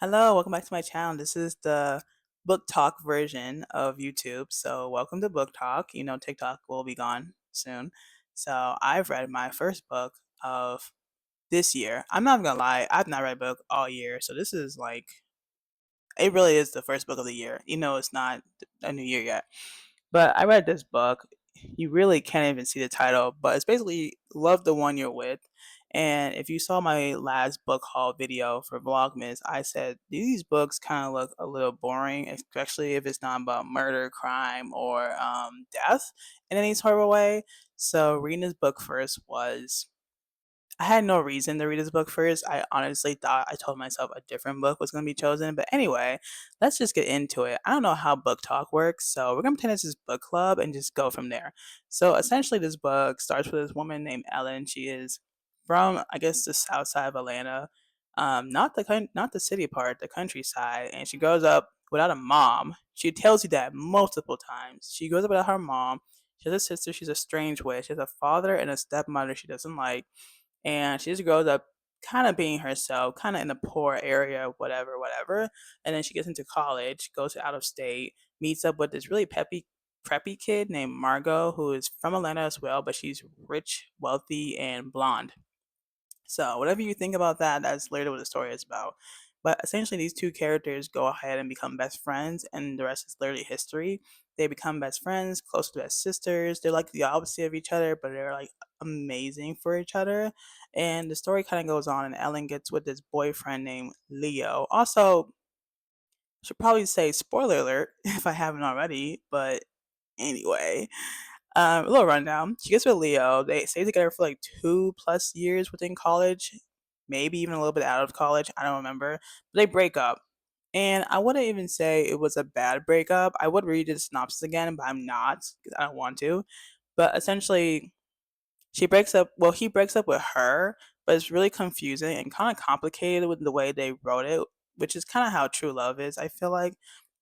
Hello, welcome back to my channel. This is the book talk version of YouTube. So, welcome to Book Talk. TikTok will be gone soon. So, I've read my first book of this year. I'm not gonna lie, I've not read a book all year. So, this is like, it really is the first book of the year. It's not a new year yet. But I read this book. You really can't even see the title, but it's basically Love the One You're With. And if you saw my last book haul video for Vlogmas, I said these books kind of look a little boring, especially if it's not about murder, crime, or death in any sort of a way. So reading this book first was I had no reason to read this book first. I honestly thought I told myself a different book was going to be chosen. But anyway, let's just get into it. I don't know how book talk works, so we're going to pretend it's this book club and just go from there. So essentially, this book starts with this woman named Ellen. She is from, I guess, the south side of Atlanta, not the city part, the countryside, and she grows up without a mom. She tells you that multiple times. She grows up without her mom. She has a sister she's estranged with. She has a father and a stepmother she doesn't like, and she just grows up kind of being herself, kind of in a poor area, whatever, whatever. And then she gets into college, goes out of state, meets up with this really preppy kid named Margot, who is from Atlanta as well, but she's rich, wealthy, and blonde. So whatever you think about that, that's literally what the story is about. But essentially, these two characters go ahead and become best friends, and the rest is literally history. They become best friends, close to as sisters. They're like the opposite of each other, but they're like amazing for each other. And the story kind of goes on, and Ellen gets with this boyfriend named Leo. Also, should probably say spoiler alert if I haven't already, but anyway, a little rundown. She gets with Leo. They stay together for like 2+ years within college, maybe even a little bit out of college. I don't remember. But they break up. And I wouldn't even say it was a bad breakup. I would read the synopsis again, but I'm not because I don't want to. But essentially, he breaks up with her, but it's really confusing and kind of complicated with the way they wrote it, which is kind of how true love is, I feel like.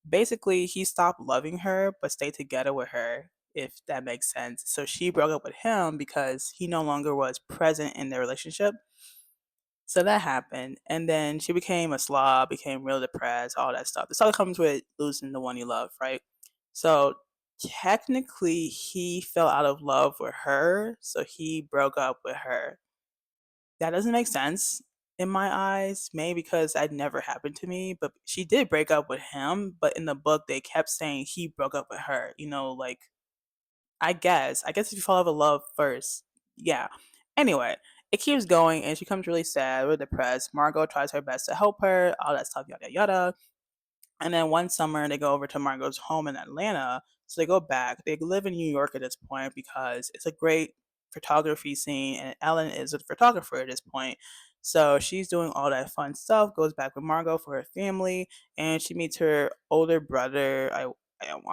Basically, he stopped loving her but stayed together with her, if that makes sense. So she broke up with him because he no longer was present in their relationship. So that happened. And then she became a slob, became real depressed, all that stuff. This all comes with losing the one you love, right? So technically, he fell out of love with her. So he broke up with her. That doesn't make sense in my eyes, maybe because that never happened to me, but she did break up with him, but in the book they kept saying he broke up with her, like I guess if you fall out of love first. Yeah. Anyway, it keeps going and she becomes really sad, really depressed. Margot tries her best to help her, all that stuff, yada yada. And then one summer they go over to Margot's home in Atlanta. So they go back. They live in New York at this point because it's a great photography scene and Ellen is a photographer at this point. So she's doing all that fun stuff, goes back with Margot for her family, and she meets her older brother. I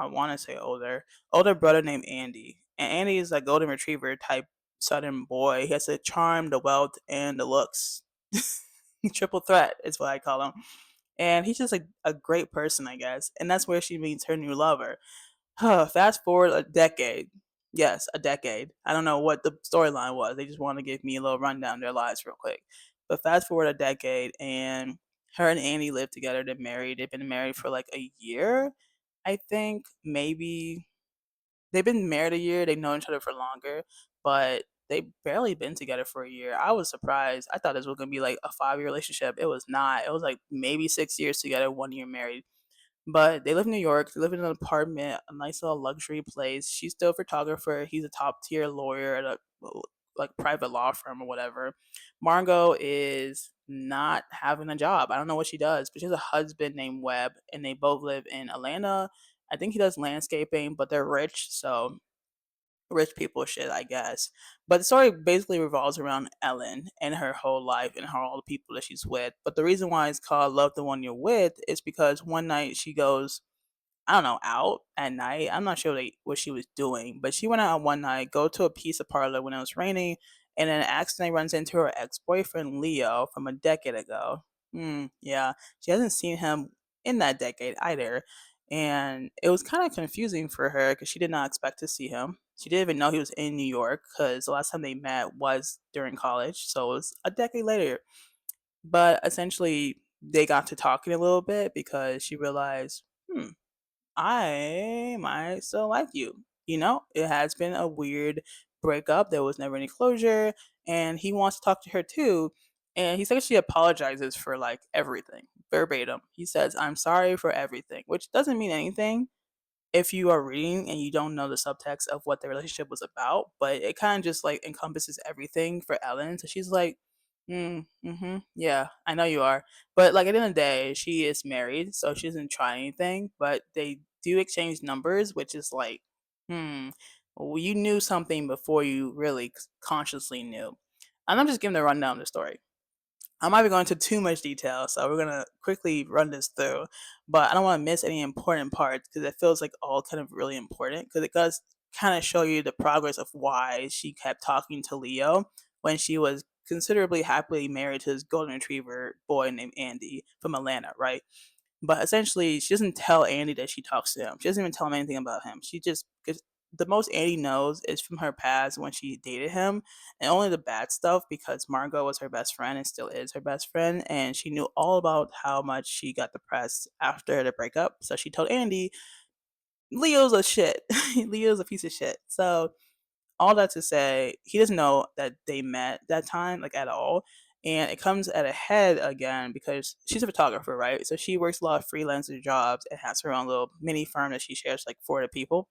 want to say older brother named Andy. And Andy is a golden retriever type southern boy. He has the charm, the wealth, and the looks. Triple threat is what I call him. And he's just a great person, I guess. And that's where she meets her new lover. Fast forward a decade. Yes, a decade. I don't know what the storyline was. They just want to give me a little rundown of their lives real quick. But fast forward a decade, and her and Andy live together. They're married. They've been married for like a year, I think. Maybe they've been married a year. They've known each other for longer, but they barely been together for a year. I was surprised. I thought this was gonna be like a 5 year relationship. It was not. It was like maybe 6 years together, 1 year married. But they live in New York. They live in an apartment, a nice little luxury place. She's still a photographer. He's a top tier lawyer at a like private law firm or whatever. Margot is not having a job. I don't know what she does, but she has a husband named Webb, and they both live in Atlanta. I think he does landscaping, but they're rich, so rich people shit, I guess. But the story basically revolves around Ellen and her whole life and her all the people that she's with. But the reason why it's called Love the One You're With is because one night she goes, I don't know, out at night. I'm not sure what she was doing, but she went out one night, go to a pizza parlor when it was raining, and then accidentally runs into her ex boyfriend Leo from a decade ago. Yeah, she hasn't seen him in that decade either, and it was kind of confusing for her because she did not expect to see him. She didn't even know he was in New York because the last time they met was during college, so it was a decade later. But essentially, they got to talking a little bit because she realized, hmm, I might still like you. It has been a weird breakup. There was never any closure, and he wants to talk to her too. And he says she apologizes for like everything, verbatim. He says, "I'm sorry for everything," which doesn't mean anything if you are reading and you don't know the subtext of what the relationship was about, but it kind of just like encompasses everything for Ellen. So she's like, yeah, I know you are. But like at the end of the day, she is married, so she doesn't try anything, but they do exchange numbers, which is like, hmm, well, you knew something before you really consciously knew. And I'm just giving the rundown of the story. I might be going into too much detail, so we're gonna quickly run this through. But I don't want to miss any important parts because it feels like all kind of really important because it does kind of show you the progress of why she kept talking to Leo when she was considerably happily married to this golden retriever boy named Andy from Atlanta, right? But essentially, she doesn't tell Andy that she talks to him. She doesn't even tell him anything about him. She just, because the most Andy knows is from her past when she dated him, and only the bad stuff because Margot was her best friend and still is her best friend, and she knew all about how much she got depressed after the breakup. So she told Andy, Leo's a shit. Leo's a piece of shit. So all that to say, he doesn't know that they met that time, like at all. And it comes at a head again because she's a photographer, right? So she works a lot of freelancer jobs and has her own little mini firm that she shares like for the people.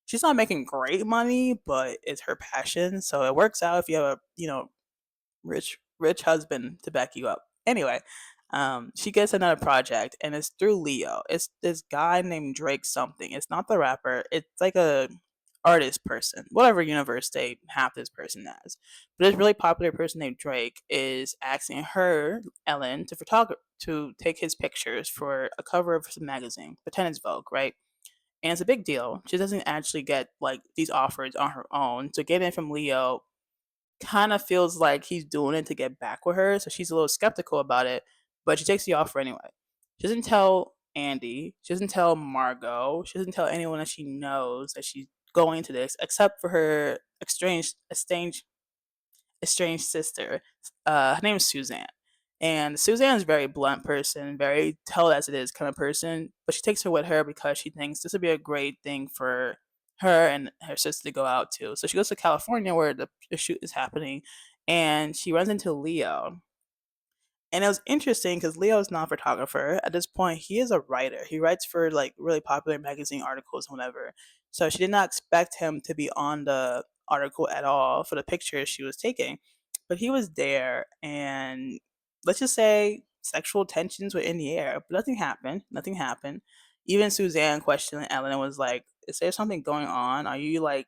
She's not making great money, but it's her passion. So it works out if you have a, rich husband to back you up. Anyway, she gets another project and it's through Leo. It's this guy named Drake something. It's not the rapper. It's like a artist person, whatever universe they have this person as. But this really popular person named Drake is asking her, Ellen, to take his pictures for a cover of some magazine. Pretend it's Vogue, right? And it's a big deal. She doesn't actually get like these offers on her own. To get in from Leo kind of feels like he's doing it to get back with her, so she's a little skeptical about it, but she takes the offer anyway. She doesn't tell Andy, she doesn't tell Margot, she doesn't tell anyone that she knows that she's going to this, except for her estranged sister. Her name is Suzanne. And Suzanne is a very blunt person, very tell it as it is kind of person, but she takes her with her because she thinks this would be a great thing for her and her sister to go out to. So she goes to California where the shoot is happening and she runs into Leo. And it was interesting because Leo is not a photographer. At this point, he is a writer. He writes for like really popular magazine articles and whatever. So she did not expect him to be on the article at all for the pictures she was taking. But he was there, and let's just say sexual tensions were in the air. But nothing happened. Nothing happened. Even Suzanne questioned Ellen and was like, "Is there something going on? Are you like,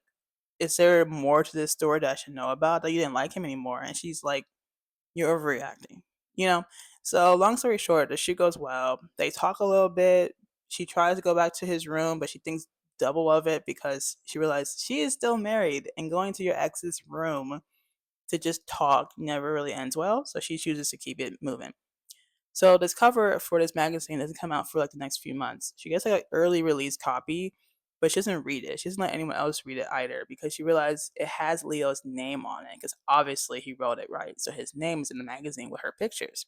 is there more to this story that I should know about that you didn't like him anymore?" And she's like, you're overreacting, you know? So, long story short, the shoot goes well. They talk a little bit. She tries to go back to his room, but she thinks double of it because she realized she is still married and going to your ex's room to just talk never really ends well. So, she chooses to keep it moving. So this cover for this magazine doesn't come out for like the next few months. She gets like an early release copy, but she doesn't read it. She doesn't let anyone else read it either because she realized it has Leo's name on it because obviously he wrote it right. So his name is in the magazine with her pictures.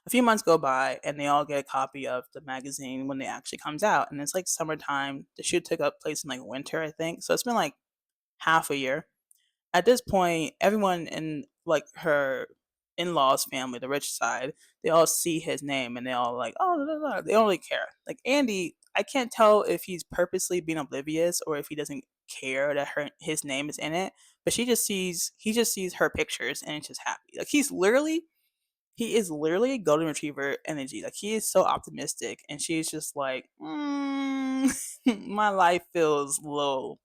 A few months go by and they all get a copy of the magazine when it actually comes out. And it's like summertime. The shoot took up place in like winter, I think. So it's been like half a year. At this point, everyone in like her in-laws family, the rich side, they all see his name and they all like, oh, blah, blah, blah. They don't really care. Like Andy, I can't tell if he's purposely being oblivious or if he doesn't care that his name is in it. But he just sees her pictures and it's just happy. Like he is literally golden retriever energy. Like he is so optimistic, and she's just like, my life feels low.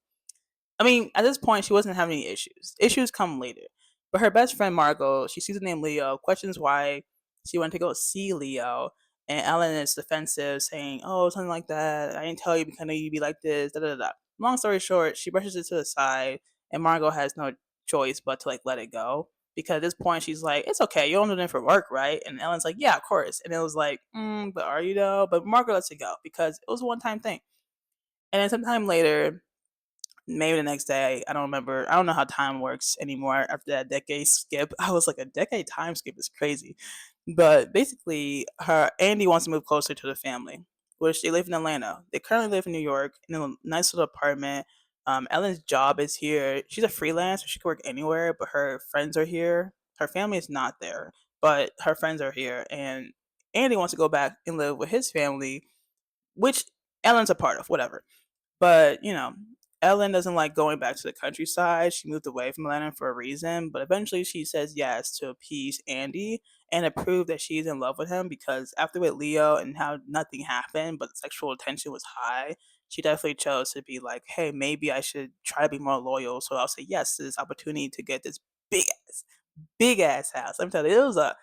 I mean, at this point, she wasn't having any issues. Issues come later. But her best friend Margot, she sees the name Leo, questions why she went to go see Leo, and Ellen is defensive, saying, "Oh, something like that. I didn't tell you because I know you'd be like this." Da da da. Long story short, she brushes it to the side, and Margot has no choice but to like let it go because at this point she's like, "It's okay. You're only doing it for work, right?" And Ellen's like, "Yeah, of course." And it was like, "But are you though?" But Margot lets it go because it was a one-time thing. And then sometime later, maybe the next day, I don't remember. I don't know how time works anymore after that decade skip. I was like, a decade time skip is crazy. But basically, her Andy wants to move closer to the family, which they live in Atlanta. They currently live in New York in a nice little apartment. Ellen's job is here. She's a freelancer. She can work anywhere, but her friends are here. Her family is not there, but her friends are here. And Andy wants to go back and live with his family, which Ellen's a part of, whatever. But, Ellen doesn't like going back to the countryside. She moved away from Atlanta for a reason, but eventually she says yes to appease Andy and to prove that she's in love with him because after with Leo and how nothing happened, but the sexual tension was high, she definitely chose to be like, hey, maybe I should try to be more loyal. So I'll say yes to this opportunity to get this big ass, big ass house. I'm telling you, it was a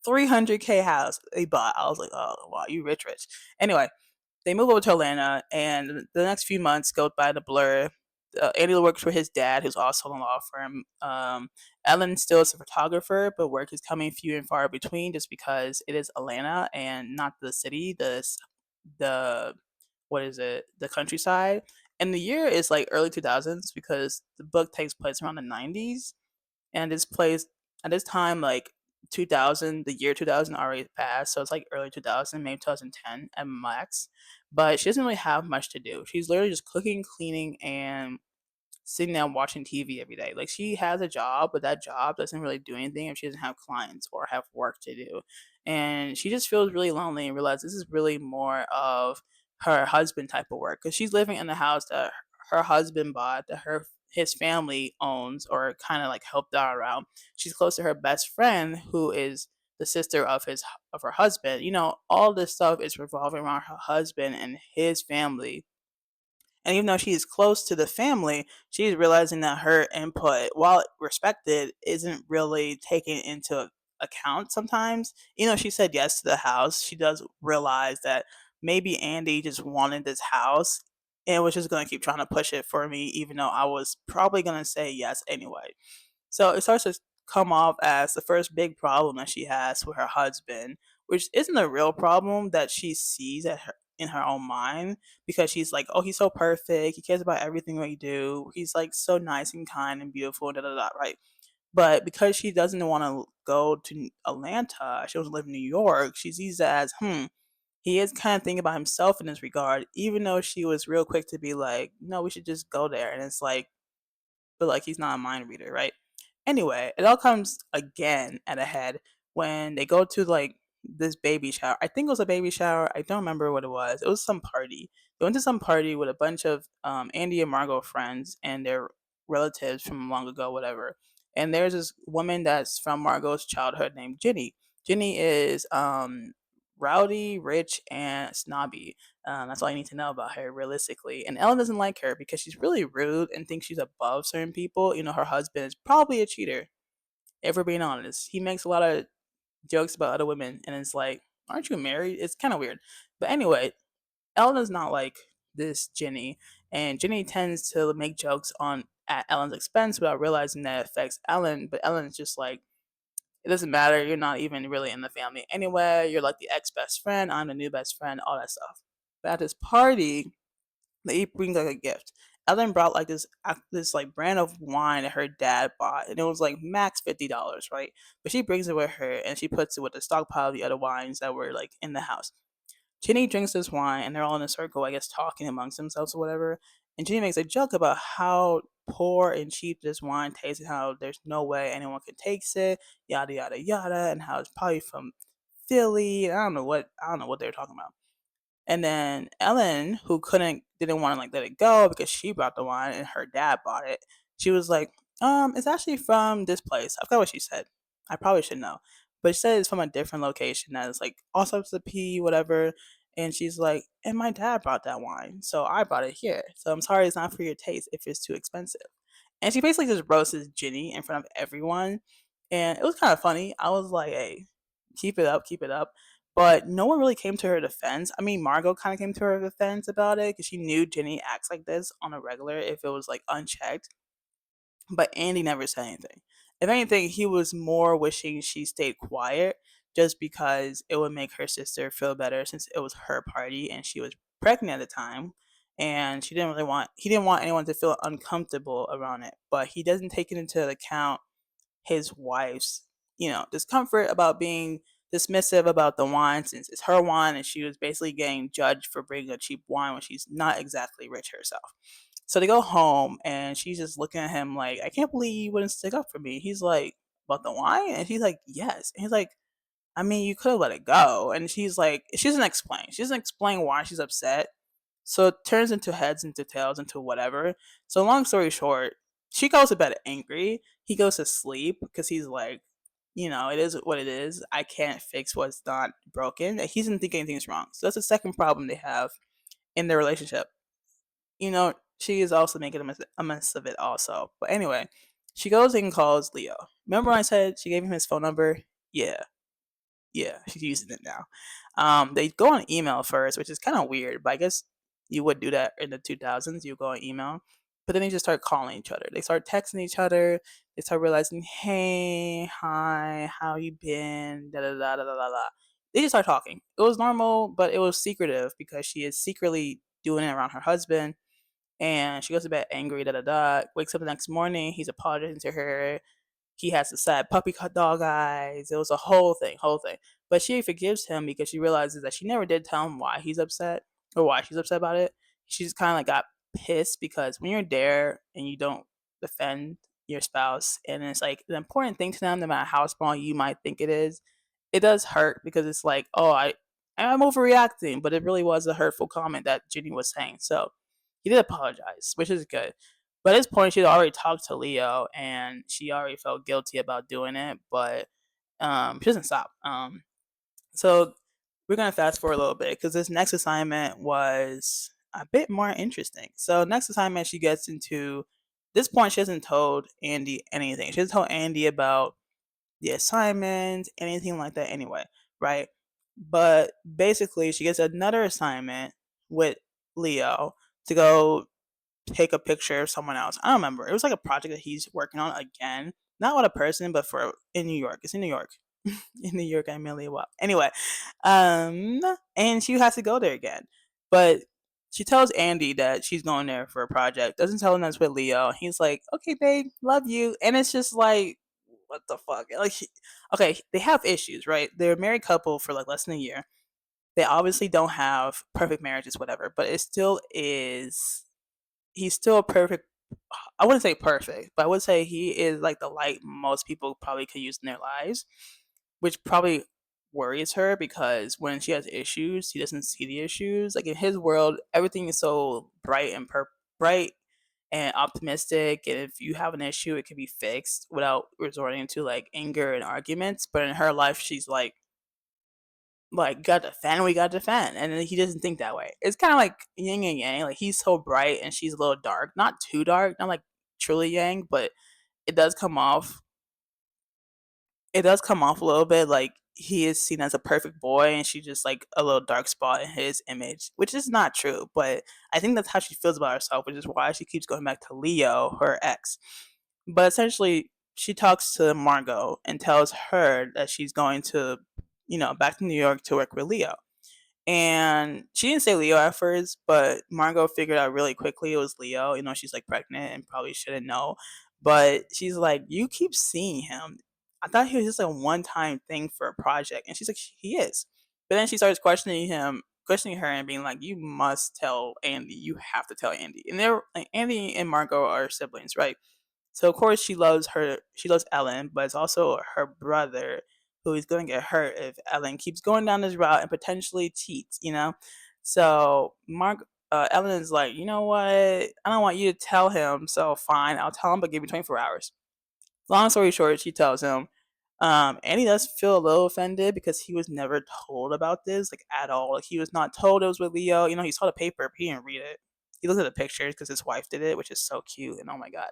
300K house they bought. I was like, oh, wow, you rich, rich. Anyway, they move over to Atlanta, and the next few months go by the blur. Andy works for his dad, who's also in a law firm. Ellen still is a photographer, but work is coming few and far between just because it is Atlanta and not the city. The what is it? The countryside. And the year is like early 2000s because the book takes place around the 90s, and this plays at this time like 2000, the year 2000 already passed, so it's like early 2000, maybe 2010 at max. But she doesn't really have much to do. She's literally just cooking, cleaning, and sitting down watching TV every day. Like she has a job, but that job doesn't really do anything if she doesn't have clients or have work to do. And she just feels really lonely and realizes this is really more of her husband type of work because she's living in the house that her husband bought, that his family owns or kind of like helped out around. She's close to her best friend who is the sister of her husband. All this stuff is revolving around her husband and his family, and even though she is close to the family, she's realizing that her input, while respected, isn't really taken into account sometimes. She said yes to the house. She does realize that maybe Andy just wanted this house and was just going to keep trying to push it for me, even though I was probably going to say yes anyway. So it starts to come off as the first big problem that she has with her husband, which isn't a real problem that she sees in her own mind because she's like, oh, he's so perfect. He cares about everything we do. He's like so nice and kind and beautiful, da da da, right? But because she doesn't want to go to Atlanta, she wants to live in New York, she sees it as, he is kind of thinking about himself in this regard, even though she was real quick to be like, no, we should just go there. And it's like, but like he's not a mind reader, right? Anyway, it all comes again at a head when they go to like this baby shower. I think it was a baby shower. I don't remember what it was. It was some party. They went to some party with a bunch of Andy and Margot friends and their relatives from long ago, whatever. And there's this woman that's from Margot's childhood named Ginny. Ginny is rowdy, rich, and snobby. That's all you need to know about her, realistically. And Ellen doesn't like her because she's really rude and thinks she's above certain people. Her husband is probably a cheater, if we're being honest. He makes a lot of jokes about other women, and it's like, aren't you married? It's kind of weird. But anyway, Ellen is not like this Ginny, and Ginny tends to make jokes on at Ellen's expense without realizing that it affects Ellen. But Ellen's just like, it doesn't matter. You're not even really in the family anyway. You're like the ex best friend. I'm the new best friend. All that stuff. But at this party, they bring like a gift. Ellen brought like this like brand of wine that her dad bought, and it was like max $50, right? But she brings it with her, and she puts it with the stockpile of the other wines that were like in the house. Ginny drinks this wine, and they're all in a circle, I guess, talking amongst themselves or whatever. And Ginny makes a joke about how poor and cheap this wine tastes, and how there's no way anyone can taste it, yada yada yada, and how it's probably from Philly. I don't know what they're talking about. And then Ellen, who didn't want to like let it go because she brought the wine and her dad bought it. She was like, it's actually from this place. I forgot what she said. I probably should know. But she said it's from a different location that is like all sorts of pee, whatever. And she's like, and my dad brought that wine. So I brought it here. So I'm sorry it's not for your taste if it's too expensive. And she basically just roasts Ginny in front of everyone. And it was kind of funny. I was like, hey, keep it up, keep it up. But no one really came to her defense. I mean, Margot kind of came to her defense about it because she knew Ginny acts like this on a regular if it was like unchecked. But Andy never said anything. If anything, he was more wishing she stayed quiet just because it would make her sister feel better since it was her party and she was pregnant at the time. And he didn't want anyone to feel uncomfortable around it. But he doesn't take it into account his wife's, discomfort about being dismissive about the wine since it's her wine and she was basically getting judged for bringing a cheap wine when she's not exactly rich herself. So they go home and she's just looking at him like, I can't believe you wouldn't stick up for me. He's like, about the wine? And she's like, yes. And he's like, I mean, you could have let it go. And she's like, she doesn't explain. She doesn't explain why she's upset. So it turns into heads, into tails, into whatever. So long story short, she goes to bed angry. He goes to sleep because he's like, it is what it is. I can't fix what's not broken. He doesn't think anything's wrong. So that's the second problem they have in their relationship. She is also making a mess of it also. But anyway, she goes and calls Leo. Remember I said she gave him his phone number? Yeah. Yeah, she's using it now. They go on email first, which is kind of weird, but I guess you would do that in the 2000s. You go on email, but then they just start calling each other. They start texting each other. They start realizing, hey, hi, how you been? Da da da da da da. Da. They just start talking. It was normal, but it was secretive because she is secretly doing it around her husband. And she goes to bed angry, da da da. Wakes up the next morning. He's apologizing to her. He has the sad puppy cut dog eyes. It was a whole thing, whole thing. But she forgives him because she realizes that she never did tell him why he's upset or why she's upset about it. She just kind of like got pissed because when you're there and you don't defend your spouse, and it's like an important thing to them, no matter how small you might think it does hurt because it's like, oh, I'm overreacting, but it really was a hurtful comment that Ginny was saying. So he did apologize, which is good. But at this point, she had already talked to Leo, and she already felt guilty about doing it, but she doesn't stop. So we're gonna fast forward a little bit because this next assignment was a bit more interesting. So next assignment, she gets into this point. She hasn't told Andy anything. She hasn't told Andy about the assignment, anything like that. Anyway, right? But basically, she gets another assignment with Leo to go take a picture of someone else. I don't remember. It was like a project that he's working on again. Not with a person, but for in New York. It's in New York. In New York, I merely well. Anyway, um, and she has to go there again. But she tells Andy that she's going there for a project. Doesn't tell him that's with Leo. He's like, "Okay, babe, love you," and it's just like, what the fuck? Like, okay, they have issues, right? They're a married couple for like less than a year. They obviously don't have perfect marriages, whatever, but it still is he's still perfect. I wouldn't say perfect, but I would say he is like the light most people probably could use in their lives, which probably worries her because when she has issues, he doesn't see the issues. Like in his world, everything is so bright and optimistic. And if you have an issue, it can be fixed without resorting to like anger and arguments. But in her life, she's like gotta defend, we gotta defend, and then he doesn't think that way. It's kind of like yin and yang. Like he's so bright and she's a little dark, not too dark, not like truly yang, but it does come off. It does come off a little bit like he is seen as a perfect boy, and she's just like a little dark spot in his image, which is not true. But I think that's how she feels about herself, which is why she keeps going back to Leo, her ex. But essentially, she talks to Margot and tells her that she's going to, back to New York to work with Leo. And she didn't say Leo at first, but Margot figured out really quickly it was Leo. She's like pregnant and probably shouldn't know. But she's like, you keep seeing him. I thought he was just a one time thing for a project. And she's like, he is. But then she starts questioning her and being like, you must tell Andy. You have to tell Andy. And they're like, Andy and Margot are siblings, right? So of course she loves Ellen, but it's also her brother who is going to get hurt if Ellen keeps going down this route and potentially cheats. So Ellen is like, you know what? I don't want you to tell him, so fine, I'll tell him, but give me 24 hours. Long story short, she tells him, and he does feel a little offended because he was never told about this, like at all. Like he was not told it was with Leo. He saw the paper, but he didn't read it. He looked at the pictures because his wife did it, which is so cute. And oh my god,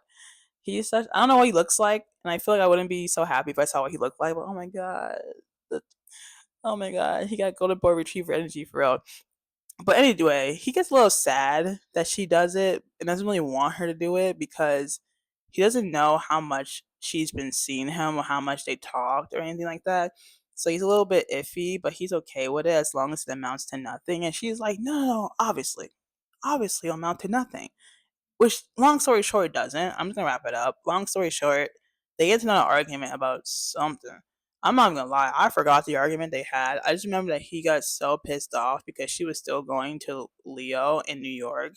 he's such. I don't know what he looks like, and I feel like I wouldn't be so happy if I saw what he looked like. But oh my god, the, oh my god, he got golden boy retriever energy for real. But anyway, he gets a little sad that she does it and doesn't really want her to do it because he doesn't know how much she's been seeing him or how much they talked or anything like that. So he's a little bit iffy, but he's okay with it as long as it amounts to nothing. And she's like, no, no, no, obviously, it'll amount to nothing. Which, long story short, doesn't. I'm just gonna wrap it up. Long story short, they get into an argument about something. I'm not gonna lie, I forgot the argument they had. I just remember that he got so pissed off because she was still going to Leo in New York.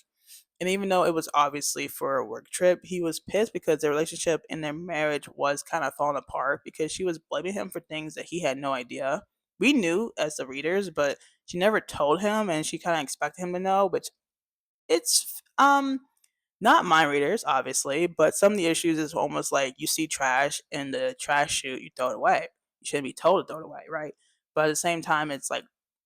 And even though it was obviously for a work trip, he was pissed because their relationship and their marriage was kind of falling apart because she was blaming him for things that he had no idea. We knew as the readers, but she never told him and she kind of expected him to know, which it's not mind readers, obviously, but some of the issues is almost like you see trash in the trash chute, you throw it away. You shouldn't be told to throw it away, right? But at the same time, it's like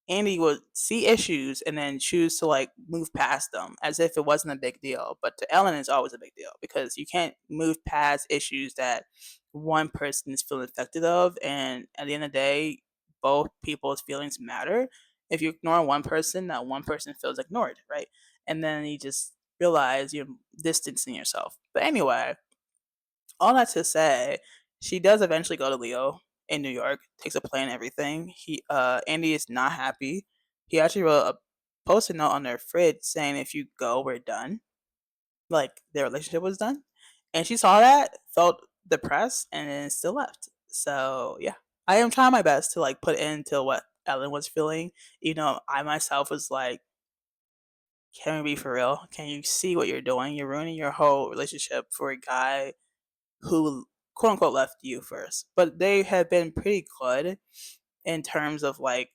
Andy would see issues and then choose to like move past them as if it wasn't a big deal. But to Ellen, it's always a big deal because you can't move past issues that one person is feeling affected of. And at the end of the day, both people's feelings matter. If you ignore one person, that one person feels ignored, right? And then you just realize you're distancing yourself. But anyway, all that to say, she does eventually go to Leo in New York, takes a plane and everything. Andy is not happy. He actually wrote a post-it note on their fridge saying if you go, we're done. Like their relationship was done. And she saw that, felt depressed, and then still left. So yeah. I am trying my best to like put into what Ellen was feeling. I myself was like, can we be for real? Can you see what you're doing? You're ruining your whole relationship for a guy who quote unquote left you first. But they have been pretty good in terms of like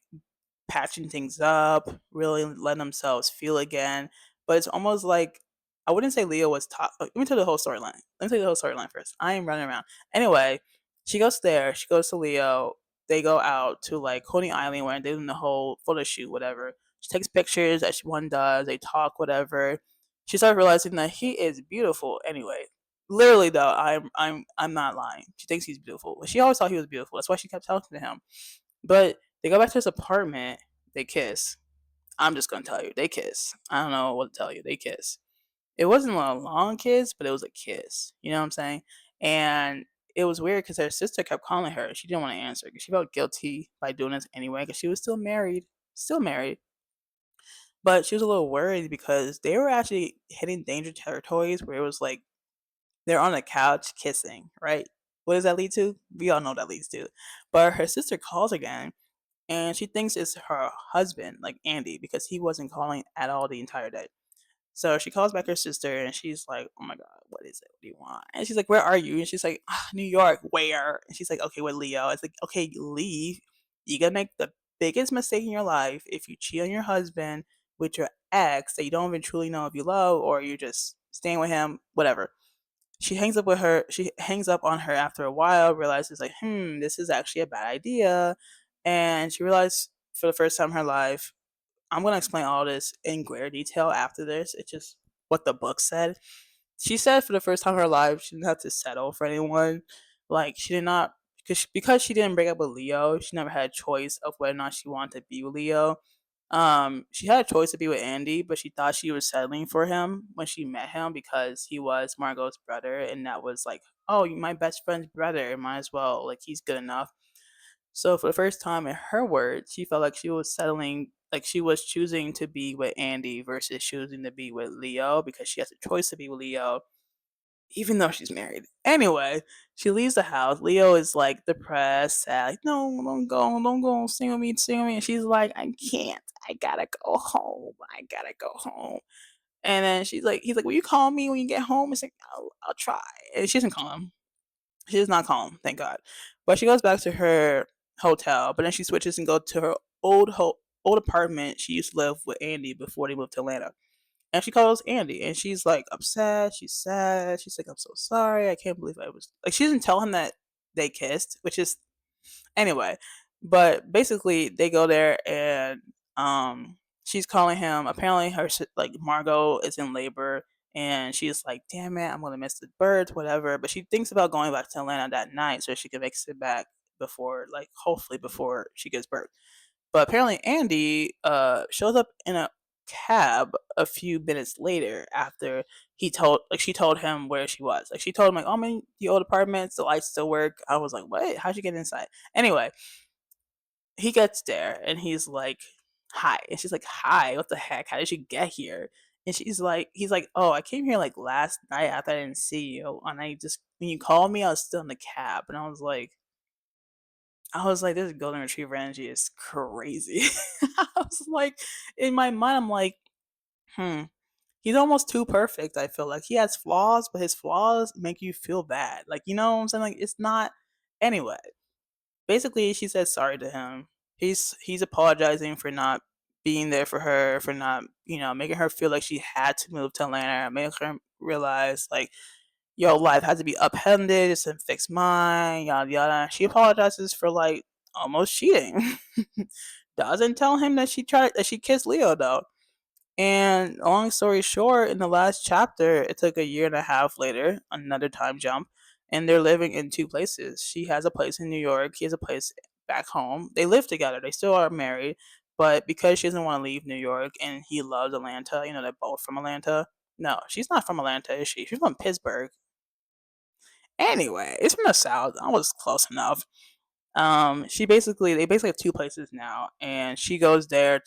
patching things up, really letting themselves feel again. But it's almost like I wouldn't say Leo was top. Let me tell you the whole storyline. Let me tell you the whole storyline first. I am running around. Anyway, she goes there. She goes to Leo. They go out to like Coney Island where they're doing the whole photo shoot, whatever. She takes pictures as one does. They talk, whatever. She started realizing that he is beautiful. Anyway, literally though, I'm not lying. She thinks he's beautiful. She always thought he was beautiful. That's why she kept talking to him. But they go back to his apartment. They kiss. I'm just gonna tell you, they kiss. I don't know what to tell you. They kiss. It wasn't a long kiss, but it was a kiss. You know what I'm saying? And it was weird because her sister kept calling her. She didn't want to answer because she felt guilty by doing this anyway because she was still married. But she was a little worried because they were actually hitting danger territories where it was like they're on the couch kissing, right? What does that lead to? We all know what that leads to. But her sister calls again and she thinks it's her husband, like Andy, because he wasn't calling at all the entire day. So she calls back her sister and she's like, "Oh my god, what is it? What do you want?" And she's like, "Where are you?" And she's like, "New York. Where?" And she's like, "Okay, with Leo." It's like, "Okay, leave. You gotta make the biggest mistake in your life if you cheat on your husband with your ex that you don't even truly know if you love or you're just staying with him, whatever." She hangs up on her after a while, realizes like, this is actually a bad idea. And she realized for the first time in her life, I'm gonna explain all this in greater detail after this. It's just what the book said. She said for the first time in her life, she didn't have to settle for anyone. Like she did not because she didn't break up with Leo. She never had a choice of whether or not she wanted to be with Leo. She had a choice to be with Andy, but she thought she was settling for him when she met him because he was Margot's brother, and that was like, oh, you my best friend's brother. Might as well like he's good enough. So for the first time in her words, she felt like she was settling, like she was choosing to be with Andy versus choosing to be with Leo because she has a choice to be with Leo, even though she's married. Anyway, she leaves the house. Leo is like depressed, sad, like, no, don't go, sing with me. And she's like, I can't. I gotta go home. I gotta go home. And then he's like, will you call me when you get home? It's like, I'll try. And she doesn't call him. She does not call him, thank God. But she goes back to her hotel, but then she switches and goes to her old apartment she used to live with Andy before they moved to Atlanta. And she calls Andy, and she's like upset. She's sad. She's like, "I'm so sorry. I can't believe I was like." She doesn't tell him that they kissed, which is anyway. But basically, they go there, and she's calling him. Apparently, like Margot is in labor, and she's like, "Damn it, I'm gonna miss the birds, whatever." But she thinks about going back to Atlanta that night so she can make it back before, like, hopefully before she gives birth. But apparently Andy shows up in a cab a few minutes later after she told him where she was. Like she told him like, "Oh, I'm in the old apartments, the lights still work." I was like, "What? How'd you get inside?" Anyway, he gets there and he's like, "Hi." And she's like, "Hi, what the heck? How did you get here?" And he's like, "Oh, I came here like last night after I didn't see you. And I just when you called me, I was still in the cab." And I was like, I was like, this golden retriever energy is crazy. I was like, in my mind, I'm like, hmm, he's almost too perfect. I feel like he has flaws, but his flaws make you feel bad. Like, you know what I'm saying? Like, it's not. Anyway, basically, she said sorry to him. He's apologizing for not being there for her, for not, making her feel like she had to move to Atlanta, making her realize like your life has to be upended, it's a fixed mind, yada yada. She apologizes for like almost cheating. Doesn't tell him that she kissed Leo though. And long story short, in the last chapter, it took a year and a half later, another time jump, and they're living in two places. She has a place in New York, he has a place back home. They live together, they still are married, but because she doesn't want to leave New York and he loves Atlanta, they're both from Atlanta. No, she's not from Atlanta, is she? She's from Pittsburgh. Anyway, it's from the South. I was close enough. They basically have two places now, and she goes to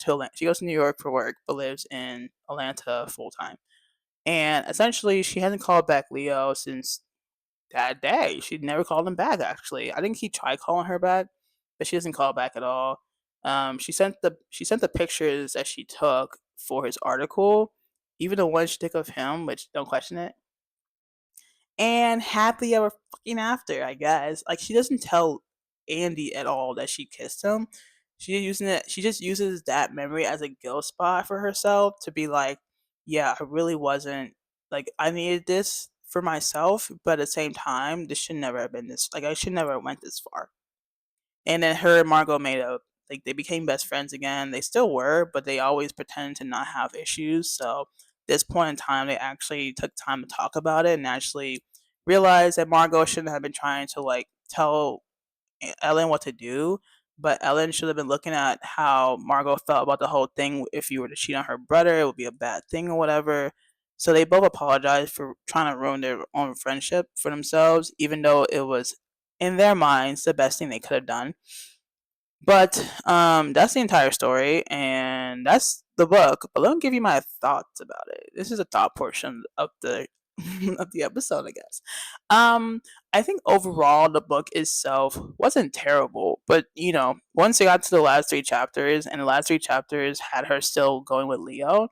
New York for work, but lives in Atlanta full time. And essentially, she hasn't called back Leo since that day. She never called him back. Actually, I think he tried calling her back, but she doesn't call back at all. She sent the pictures that she took for his article, even the one she took of him, which don't question it, and happily ever fucking after, I guess. Like she doesn't tell Andy at all that she kissed him. She just uses that memory as a guilt spot for herself to be like, yeah, I really wasn't like I needed this for myself, but at the same time, this should never have been this like I should never have went this far. And then her and Margot made up. Like they became best friends again. They still were, but they always pretended to not have issues. So this point in time, they actually took time to talk about it and actually realized that Margot shouldn't have been trying to like tell Ellen what to do, but Ellen should have been looking at how Margot felt about the whole thing. If you were to cheat on her brother, it would be a bad thing or whatever. So they both apologized for trying to ruin their own friendship for themselves, even though it was in their minds the best thing they could have done. But that's the entire story, and that's the book. But let me give you my thoughts about it. This is a thought portion of the of the episode, I guess. I think overall the book itself wasn't terrible, but once I got to the last three chapters, and the last three chapters had her still going with Leo,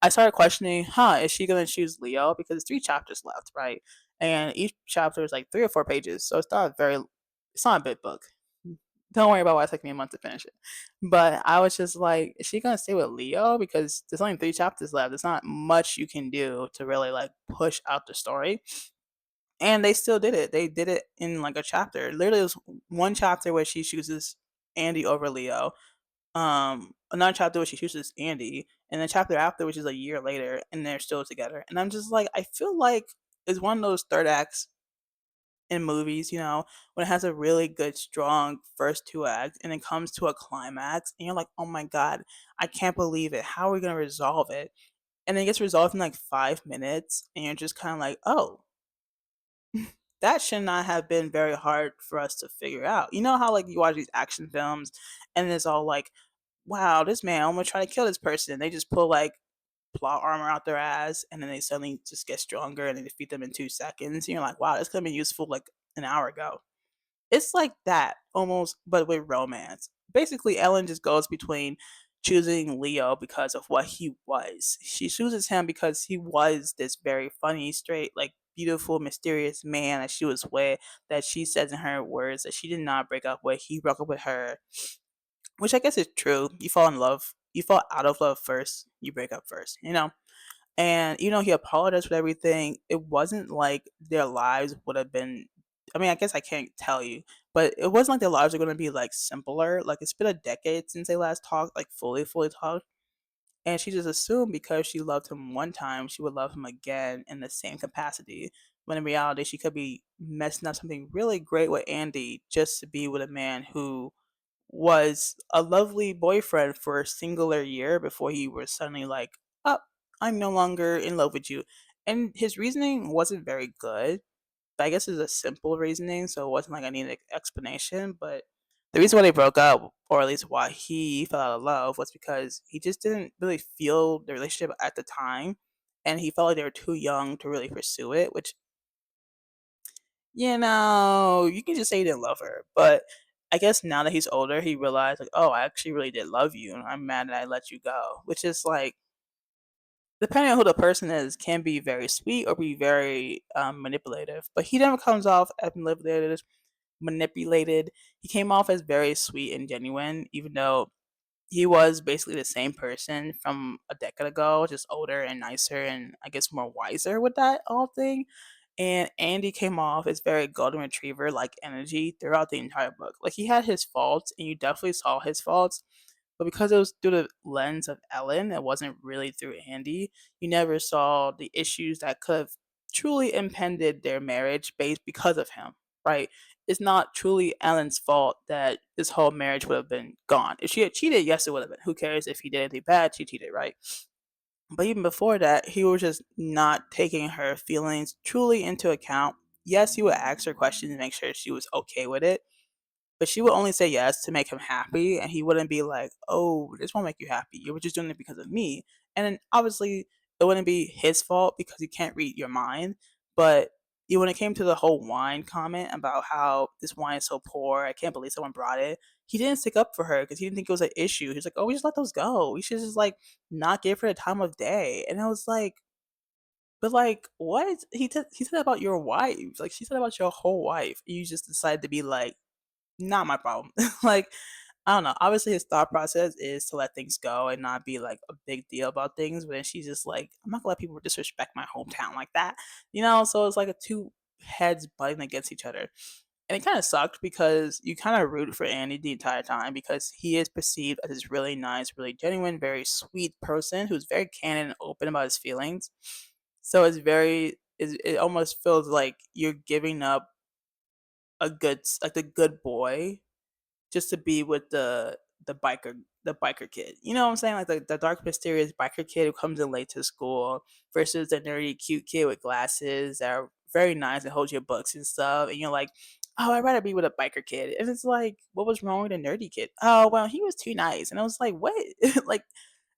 I started questioning, is she gonna choose Leo? Because there's three chapters left, right? And each chapter is like 3 or 4 pages, so it's not a big book. Don't worry about why it took me a month to finish it. But I was just like, is she gonna stay with Leo? Because there's only 3 chapters left. There's not much you can do to really like push out the story. And they still did it. They did it in like a chapter. Literally, it was one chapter where she chooses Andy over Leo. Another chapter where she chooses Andy, and the chapter after, which is a year later, and they're still together. And I'm just like, I feel like it's one of those third acts in movies, when it has a really good, strong first two acts and it comes to a climax and you're like, oh my God, I can't believe it. How are we going to resolve it? And then it gets resolved in like 5 minutes and you're just kind of like, oh, that should not have been very hard for us to figure out. You know how like you watch these action films and it's all like, wow, this man almost trying to kill this person. They just pull like plot armor out their ass and then they suddenly just get stronger and they defeat them in 2 seconds. And you're like, wow, this could have been useful like an hour ago. It's like that almost, but with romance. Basically, Ellen just goes between choosing Leo because of what he was. She chooses him because he was this very funny, straight, like beautiful, mysterious man that she was with, that she says in her words that she did not break up with. He broke up with her, which I guess is true. You fall in love, you fall out of love first, you break up first. And he apologized for everything. It wasn't like their lives would have been. I mean, I guess I can't tell you, but it wasn't like their lives are going to be like simpler. Like it's been a decade since they last talked, like fully talked. And she just assumed because she loved him one time, she would love him again in the same capacity. When in reality, she could be messing up something really great with Andy just to be with a man who was a lovely boyfriend for a singular year before he was suddenly like, oh, I'm no longer in love with you. And his reasoning wasn't very good. But I guess it's a simple reasoning, so it wasn't like I needed an explanation. But the reason why they broke up, or at least why he fell out of love, was because he just didn't really feel the relationship at the time. And he felt like they were too young to really pursue it, which, you can just say you didn't love her. But I guess now that he's older, he realized like, oh, I actually really did love you, and I'm mad that I let you go. Which is like, depending on who the person is, can be very sweet or be very manipulative. But he never comes off as manipulated. Manipulated. He came off as very sweet and genuine, even though he was basically the same person from a decade ago, just older and nicer and I guess more wiser with that whole thing. And Andy came off as very golden retriever like energy throughout the entire book. Like he had his faults, and you definitely saw his faults, but because it was through the lens of Ellen, it wasn't really through Andy. You never saw the issues that could have truly impeded their marriage based because of him, right? It's not truly Ellen's fault that this whole marriage would have been gone. If she had cheated, yes, it would have been. Who cares if he did anything bad? She cheated, right? But even before that, he was just not taking her feelings truly into account. Yes, he would ask her questions and make sure she was okay with it, but she would only say yes to make him happy, and he wouldn't be like, "Oh, this won't make you happy. You were just doing it because of me." And then obviously, it wouldn't be his fault because he can't read your mind. But when it came to the whole wine comment about how this wine is so poor, I can't believe someone brought it. He didn't stick up for her because he didn't think it was an issue. He's like, "Oh, we just let those go. We should just like not give her the time of day." And I was like, "But like, what?" He said about your wife. Like she said about your whole wife. You just decided to be like, not my problem. Like, I don't know. Obviously, his thought process is to let things go and not be like a big deal about things. But then she's just like, I'm not gonna let people disrespect my hometown like that, you know. So it's like a two heads butting against each other, and it kind of sucked because you kind of root for Andy the entire time because he is perceived as this really nice, really genuine, very sweet person who's very candid and open about his feelings. So it almost feels like you're giving up like the good boy just to be with the biker kid. You know what I'm saying? Like the dark mysterious biker kid who comes in late to school versus the nerdy cute kid with glasses that are very nice and holds your books and stuff. And you're like, oh, I'd rather be with a biker kid. And it's like, what was wrong with the nerdy kid? Oh, well, he was too nice. And I was like, what? Like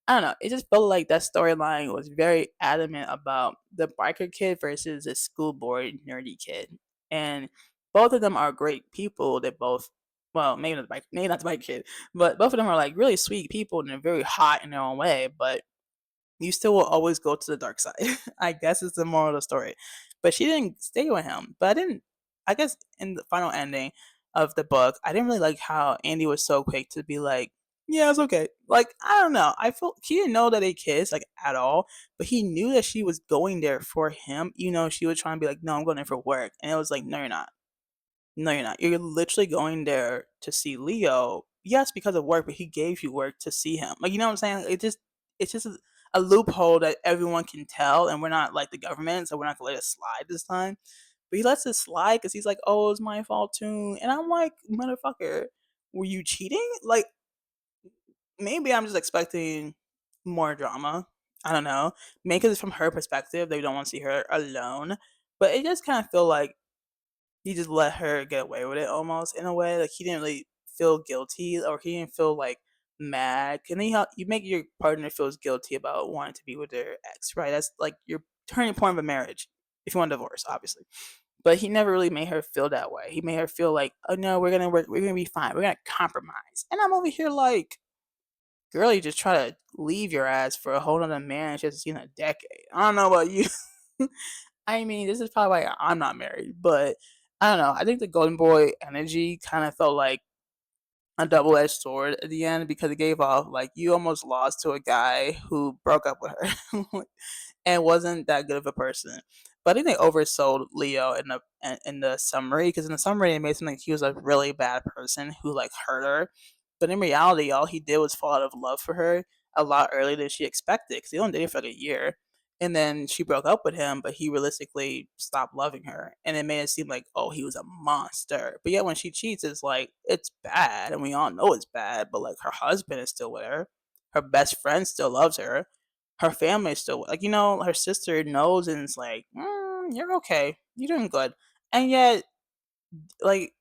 I don't know. It just felt like that storyline was very adamant about the biker kid versus the school board nerdy kid, and both of them are great people. They're both, well, maybe not the biker kid, but both of them are like really sweet people and they're very hot in their own way. But you still will always go to the dark side. I guess it's the moral of the story. But she didn't stay with him. But I didn't. I guess in the final ending of the book, I didn't really like how Andy was so quick to be like, "Yeah, it's okay." Like I don't know. I felt he didn't know that they kissed like at all, but he knew that she was going there for him. You know, she was trying to be like, "No, I'm going there for work," and it was like, "No, you're not. No, you're not. You're literally going there to see Leo. Yes, because of work, but he gave you work to see him. Like, you know what I'm saying? It's just a loophole that everyone can tell, and we're not like the government, so we're not gonna let it slide this time. But he lets it slide because he's like, "Oh, it's my fault too," and I'm like, "Motherfucker, were you cheating?" Like, maybe I'm just expecting more drama. I don't know. Maybe 'cause it's from her perspective, they don't want to see her alone. But it just kind of feel like he just let her get away with it almost in a way. Like he didn't really feel guilty or he didn't feel like mad. And then you make your partner feels guilty about wanting to be with their ex, right? That's like your turning point of a marriage. If you want a divorce, obviously. But he never really made her feel that way. He made her feel like, oh no, we're gonna work, we're gonna be fine, we're gonna compromise. And I'm over here like, girl, you just try to leave your ass for a whole other man just seen a decade. I don't know about you. I mean, this is probably why I'm not married, but I don't know. I think the Golden Boy energy kind of felt like a double-edged sword at the end because it gave off like you almost lost to a guy who broke up with her and wasn't that good of a person. But I think they oversold Leo in the summary because in the summary it made seem like he was a really bad person who like hurt her. But in reality, all he did was fall out of love for her a lot earlier than she expected because they only dated for like a year. And then she broke up with him, but he realistically stopped loving her. And it made it seem like, oh, he was a monster. But yet when she cheats, it's like, it's bad. And we all know it's bad. But like her husband is still with her. Her best friend still loves her. Her family is still, like, you know, her sister knows and it's like, you're okay. You're doing good. And yet, like,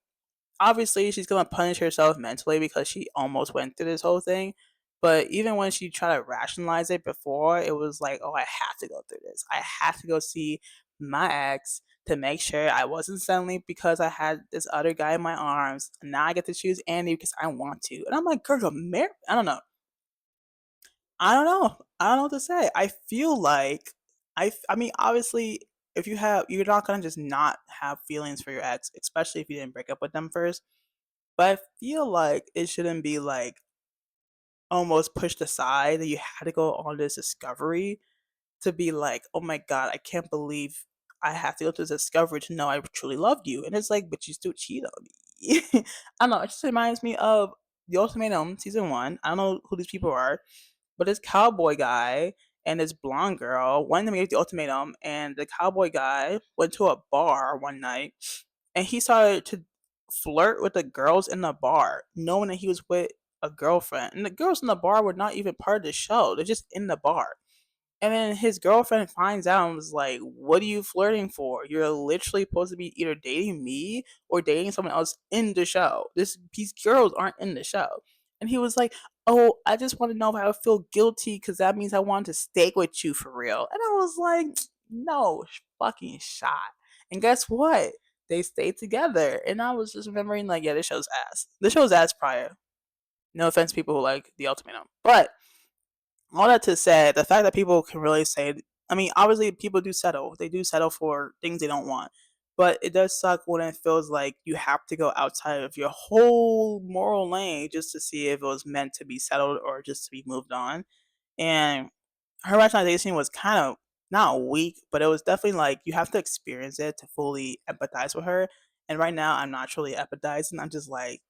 obviously she's gonna punish herself mentally because she almost went through this whole thing. But even when she tried to rationalize it before, it was like, oh, I have to go through this. I have to go see my ex to make sure I wasn't suddenly because I had this other guy in my arms. And now I get to choose Andy because I want to. And I'm like, girl, you're married? I don't know. I don't know. I don't know what to say. I feel like I mean, obviously, if you have, you're not gonna just not have feelings for your ex, especially if you didn't break up with them first. But I feel like it shouldn't be like almost pushed aside that you had to go on this discovery to be like, oh my god, I can't believe I have to go through this discovery to know I truly loved you. And it's like, but you still cheat on me. I don't know. It just reminds me of The Ultimatum season one. I don't know who these people are, but this cowboy guy and this blonde girl, one of them gave the ultimatum, and the cowboy guy went to a bar one night and he started to flirt with the girls in the bar, knowing that he was with a girlfriend. And the girls in the bar were not even part of the show, they're just in the bar. And then his girlfriend finds out and was like, what are you flirting for? You're literally supposed to be either dating me or dating someone else in the show. These girls aren't in the show. And he was like, oh, I just want to know if I would feel guilty because that means I want to stay with you for real. And I was like, no fucking shot. And guess what? They stayed together. And I was just remembering, like, yeah, this show's ass. This show's ass prior. No offense, to people who like The Ultimatum. But all that to say, the fact that people can really say, I mean, obviously people do settle. They do settle for things they don't want. But it does suck when it feels like you have to go outside of your whole moral lane just to see if it was meant to be settled or just to be moved on. And her rationalization was kind of not weak, but it was definitely like you have to experience it to fully empathize with her. And right now, I'm not truly empathizing. I'm just like,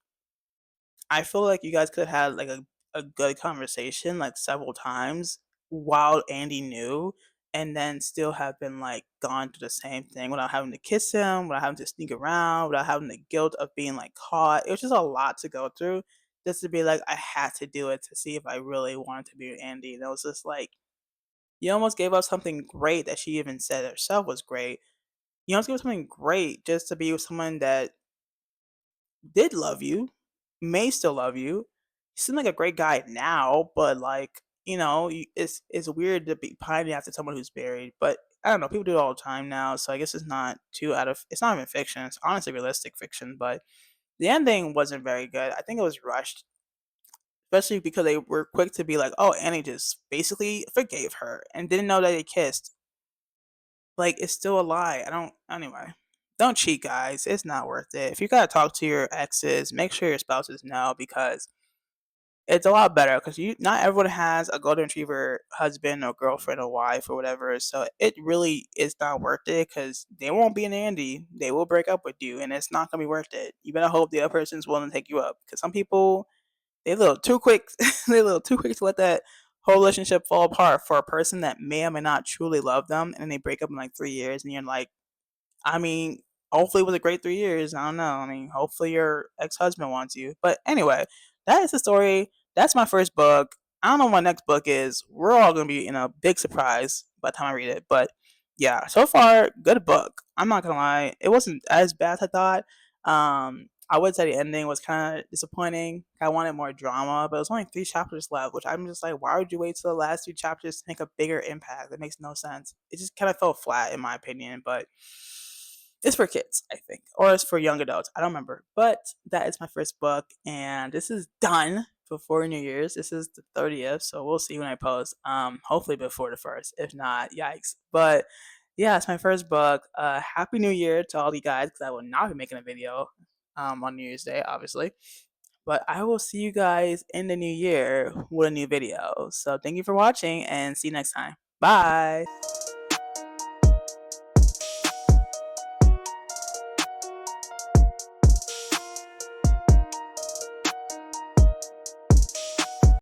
I feel like you guys could have had like a good conversation like several times while Andy knew, and then still have been like gone through the same thing without having to kiss him, without having to sneak around, without having the guilt of being like caught. It was just a lot to go through just to be like, I had to do it to see if I really wanted to be with Andy. And it was just like, you almost gave up something great that she even said herself was great. You almost gave up something great just to be with someone that did love you, may still love you. He seemed like a great guy now, but like, it's weird to be pining after someone who's buried. But I don't know, people do it all the time now, so I guess it's not too out of. It's not even fiction. It's honestly realistic fiction, but the ending wasn't very good. I think it was rushed, especially because they were quick to be like, "Oh, Annie just basically forgave her and didn't know that they kissed." Like, it's still a lie. I don't. Anyway, don't cheat, guys. It's not worth it. If you gotta talk to your exes, make sure your spouses know because it's a lot better. Because you, not everyone has a golden retriever husband or girlfriend or wife or whatever. So it really is not worth it. Because they won't be an Andy. They will break up with you, and it's not gonna be worth it. You better hope the other person's willing to take you up. Because some people, they a little too quick. They a little too quick to let that whole relationship fall apart for a person that may or may not truly love them, and then they break up in like 3 years, and you're like, I mean, hopefully it was a great 3 years. I don't know. I mean, hopefully your ex husband wants you. But anyway, that is the story. That's my first book. I don't know what my next book is. We're all gonna be in a big surprise by the time I read it. But yeah, so far, good book. I'm not gonna lie. It wasn't as bad as I thought. I would say the ending was kind of disappointing. I wanted more drama, but it was only 3 chapters left, which I'm just like, why would you wait till the last 2 chapters to make a bigger impact? That makes no sense. It just kind of felt flat in my opinion, but it's for kids, I think, or it's for young adults. I don't remember. But that is my first book, and this is done before New Year's. This is the 30th, so we'll see when I post. Hopefully before the first. If not, yikes. But yeah, it's my first book. Happy New Year to all you guys, because I will not be making a video on New Year's Day, obviously. But I will see you guys in the new year with a new video. So thank you for watching, and see you next time. Bye.